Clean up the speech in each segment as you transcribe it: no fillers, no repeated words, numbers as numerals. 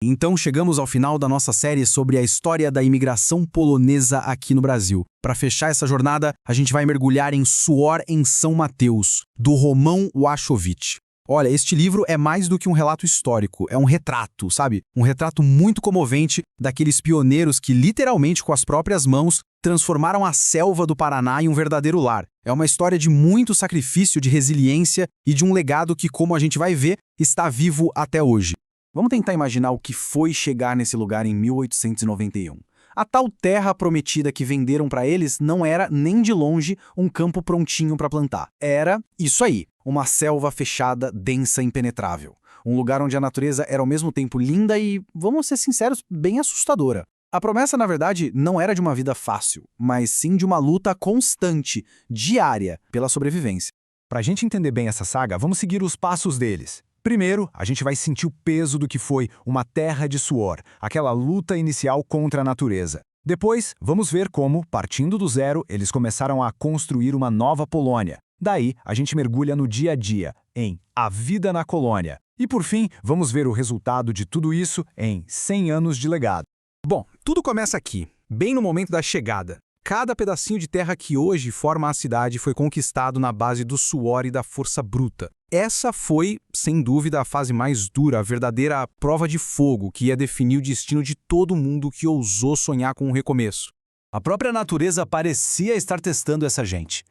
Então chegamos ao final da nossa série sobre a história da imigração polonesa aqui no Brasil. Para fechar essa jornada, a gente vai mergulhar em Suor em São Mateus, do Romão Waszowicz. Olha, este livro é mais do que um relato histórico, é um retrato, sabe? Um retrato muito comovente daqueles pioneiros que literalmente com as próprias mãos transformaram a selva do Paraná em um verdadeiro lar. É uma história de muito sacrifício, de resiliência e de um legado que, como a gente vai ver, está vivo até hoje. Vamos tentar imaginar o que foi chegar nesse lugar em 1891. A tal terra prometida que venderam para eles não era nem de longe um campo prontinho para plantar. Era isso aí, uma selva fechada, densa e impenetrável. Um lugar onde a natureza era ao mesmo tempo linda e, vamos ser sinceros, bem assustadora. A promessa, na verdade, não era de uma vida fácil, mas sim de uma luta constante, diária, pela sobrevivência. Para a gente entender bem essa saga, vamos seguir os passos deles. Primeiro, a gente vai sentir o peso do que foi uma terra de suor, aquela luta inicial contra a natureza. Depois, vamos ver como, partindo do zero, eles começaram a construir uma nova Polônia. Daí, a gente mergulha no dia a dia, em A Vida na Colônia. E por fim, vamos ver o resultado de tudo isso em 100 anos de legado. Bom, tudo começa aqui, bem no momento da chegada. Cada pedacinho de terra que hoje forma a cidade foi conquistado na base do suor e da força bruta. Essa foi, sem dúvida, a fase mais dura, a verdadeira prova de fogo que ia definir o destino de todo mundo que ousou sonhar com um recomeço. A própria natureza parecia estar testando essa gente.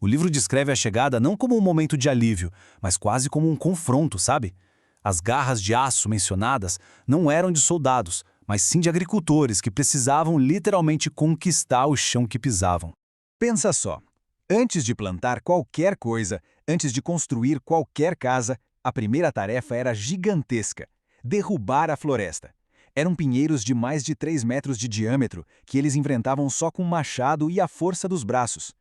O livro descreve a chegada não como um momento de alívio, mas quase como um confronto, sabe? As garras de aço mencionadas não eram de soldados, mas sim de agricultores que precisavam literalmente conquistar o chão que pisavam. Pensa só, antes de plantar qualquer coisa, antes de construir qualquer casa, a primeira tarefa era gigantesca: derrubar a floresta. Eram pinheiros de mais de 3 metros de diâmetro que eles enfrentavam só com um machado e a força dos braços.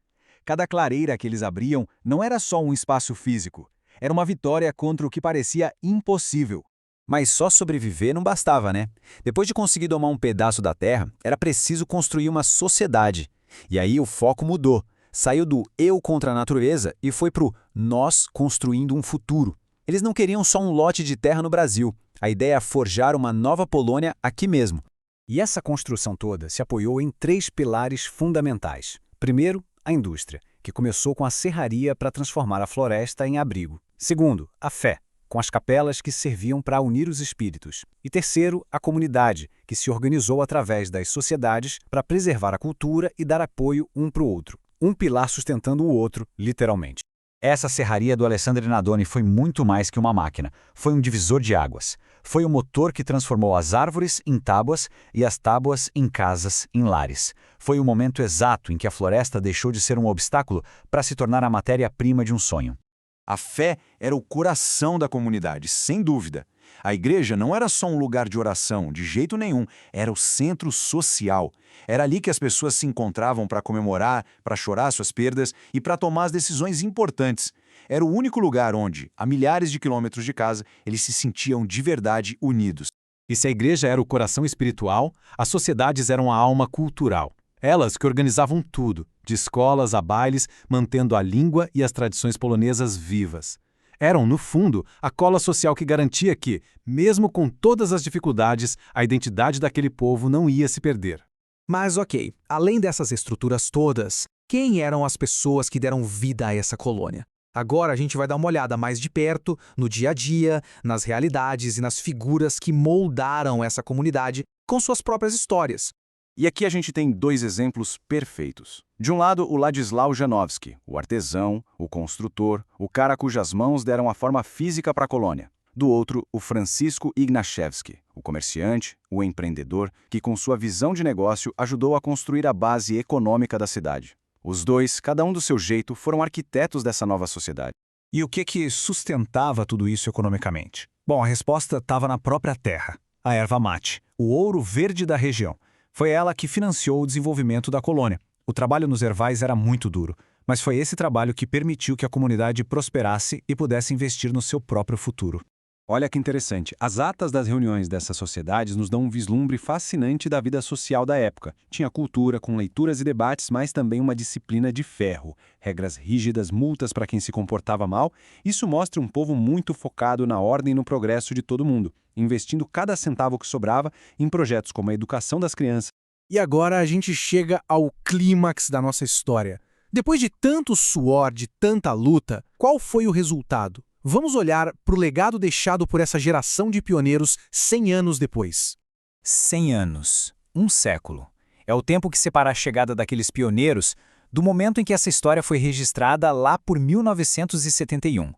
Cada clareira que eles abriam não era só um espaço físico, era uma vitória contra o que parecia impossível. Mas só sobreviver não bastava, né? Depois de conseguir domar um pedaço da terra, era preciso construir uma sociedade. E aí o foco mudou. Saiu do eu contra a natureza e foi pro nós construindo um futuro. Eles não queriam só um lote de terra no Brasil. A ideia é forjar uma nova Polônia aqui mesmo. E essa construção toda se apoiou em 3 pilares fundamentais. Primeiro, a indústria, que começou com a serraria para transformar a floresta em abrigo. Segundo, a fé, com as capelas que serviam para unir os espíritos. E terceiro, a comunidade, que se organizou através das sociedades para preservar a cultura e dar apoio um para o outro. Um pilar sustentando o outro, literalmente. Essa serraria do Alessandro Nadoni foi muito mais que uma máquina. Foi um divisor de águas. Foi o motor que transformou as árvores em tábuas e as tábuas em casas, em lares. Foi o momento exato em que a floresta deixou de ser um obstáculo para se tornar a matéria-prima de um sonho. A fé era o coração da comunidade, sem dúvida. A igreja não era só um lugar de oração, de jeito nenhum, era o centro social. Era ali que as pessoas se encontravam para comemorar, para chorar suas perdas e para tomar as decisões importantes. Era o único lugar onde, a milhares de quilômetros de casa, eles se sentiam de verdade unidos. E se a igreja era o coração espiritual, as sociedades eram a alma cultural. Elas que organizavam tudo, de escolas a bailes, mantendo a língua e as tradições polonesas vivas. Eram, no fundo, a cola social que garantia que, mesmo com todas as dificuldades, a identidade daquele povo não ia se perder. Mas ok, além dessas estruturas todas, quem eram as pessoas que deram vida a essa colônia? Agora a gente vai dar uma olhada mais de perto, no dia a dia, nas realidades e nas figuras que moldaram essa comunidade com suas próprias histórias. E aqui a gente tem 2 exemplos perfeitos. De um lado, o Ladislau Janowski, o artesão, o construtor, o cara cujas mãos deram a forma física para a colônia. Do outro, o Francisco Ignaszewski, o comerciante, o empreendedor, que com sua visão de negócio ajudou a construir a base econômica da cidade. Os dois, cada um do seu jeito, foram arquitetos dessa nova sociedade. E o que sustentava tudo isso economicamente? Bom, a resposta estava na própria terra, a erva mate, o ouro verde da região. Foi ela que financiou o desenvolvimento da colônia. O trabalho nos ervais era muito duro, mas foi esse trabalho que permitiu que a comunidade prosperasse e pudesse investir no seu próprio futuro. Olha que interessante, as atas das reuniões dessas sociedades nos dão um vislumbre fascinante da vida social da época. Tinha cultura, com leituras e debates, mas também uma disciplina de ferro. Regras rígidas, multas para quem se comportava mal. Isso mostra um povo muito focado na ordem e no progresso de todo mundo. investindo cada centavo que sobrava em projetos como a educação das crianças. E agora a gente chega ao clímax da nossa história. Depois de tanto suor, de tanta luta, qual foi o resultado? Vamos olhar para o legado deixado por essa geração de pioneiros 100 anos depois. 100 anos, um século. É o tempo que separa a chegada daqueles pioneiros do momento em que essa história foi registrada lá por 1971.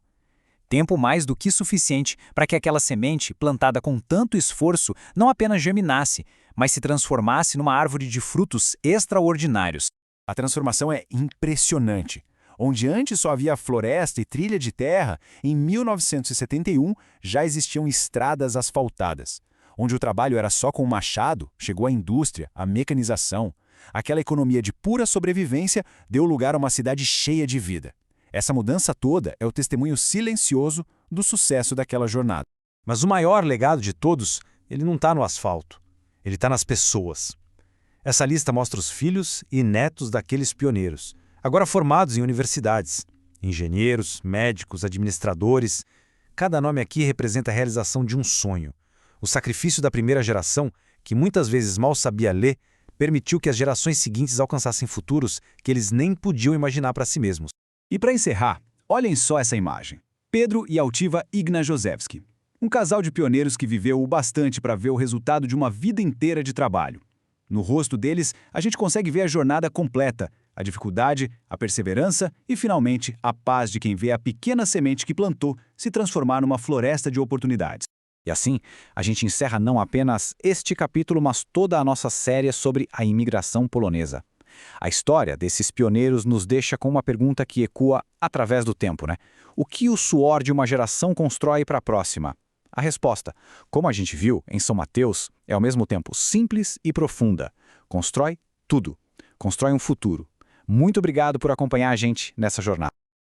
Tempo mais do que suficiente para que aquela semente, plantada com tanto esforço, não apenas germinasse, mas se transformasse numa árvore de frutos extraordinários. A transformação é impressionante. Onde antes só havia floresta e trilha de terra, em 1971 já existiam estradas asfaltadas. Onde o trabalho era só com o machado, chegou a indústria, a mecanização. Aquela economia de pura sobrevivência deu lugar a uma cidade cheia de vida. Essa mudança toda é o testemunho silencioso do sucesso daquela jornada. Mas o maior legado de todos, ele não está no asfalto. Ele está nas pessoas. Essa lista mostra os filhos e netos daqueles pioneiros, agora formados em universidades. Engenheiros, médicos, administradores. Cada nome aqui representa a realização de um sonho. O sacrifício da primeira geração, que muitas vezes mal sabia ler, permitiu que as gerações seguintes alcançassem futuros que eles nem podiam imaginar para si mesmos. E para encerrar, olhem só essa imagem. Pedro e Altiva Ignajozewski. Um casal de pioneiros que viveu o bastante para ver o resultado de uma vida inteira de trabalho. No rosto deles, a gente consegue ver a jornada completa, a dificuldade, a perseverança e, finalmente, a paz de quem vê a pequena semente que plantou se transformar numa floresta de oportunidades. E assim, a gente encerra não apenas este capítulo, mas toda a nossa série sobre a imigração polonesa. A história desses pioneiros nos deixa com uma pergunta que ecoa através do tempo, né? O que o suor de uma geração constrói para a próxima? A resposta, como a gente viu em São Mateus, é ao mesmo tempo simples e profunda. Constrói tudo. Constrói um futuro. Muito obrigado por acompanhar a gente nessa jornada.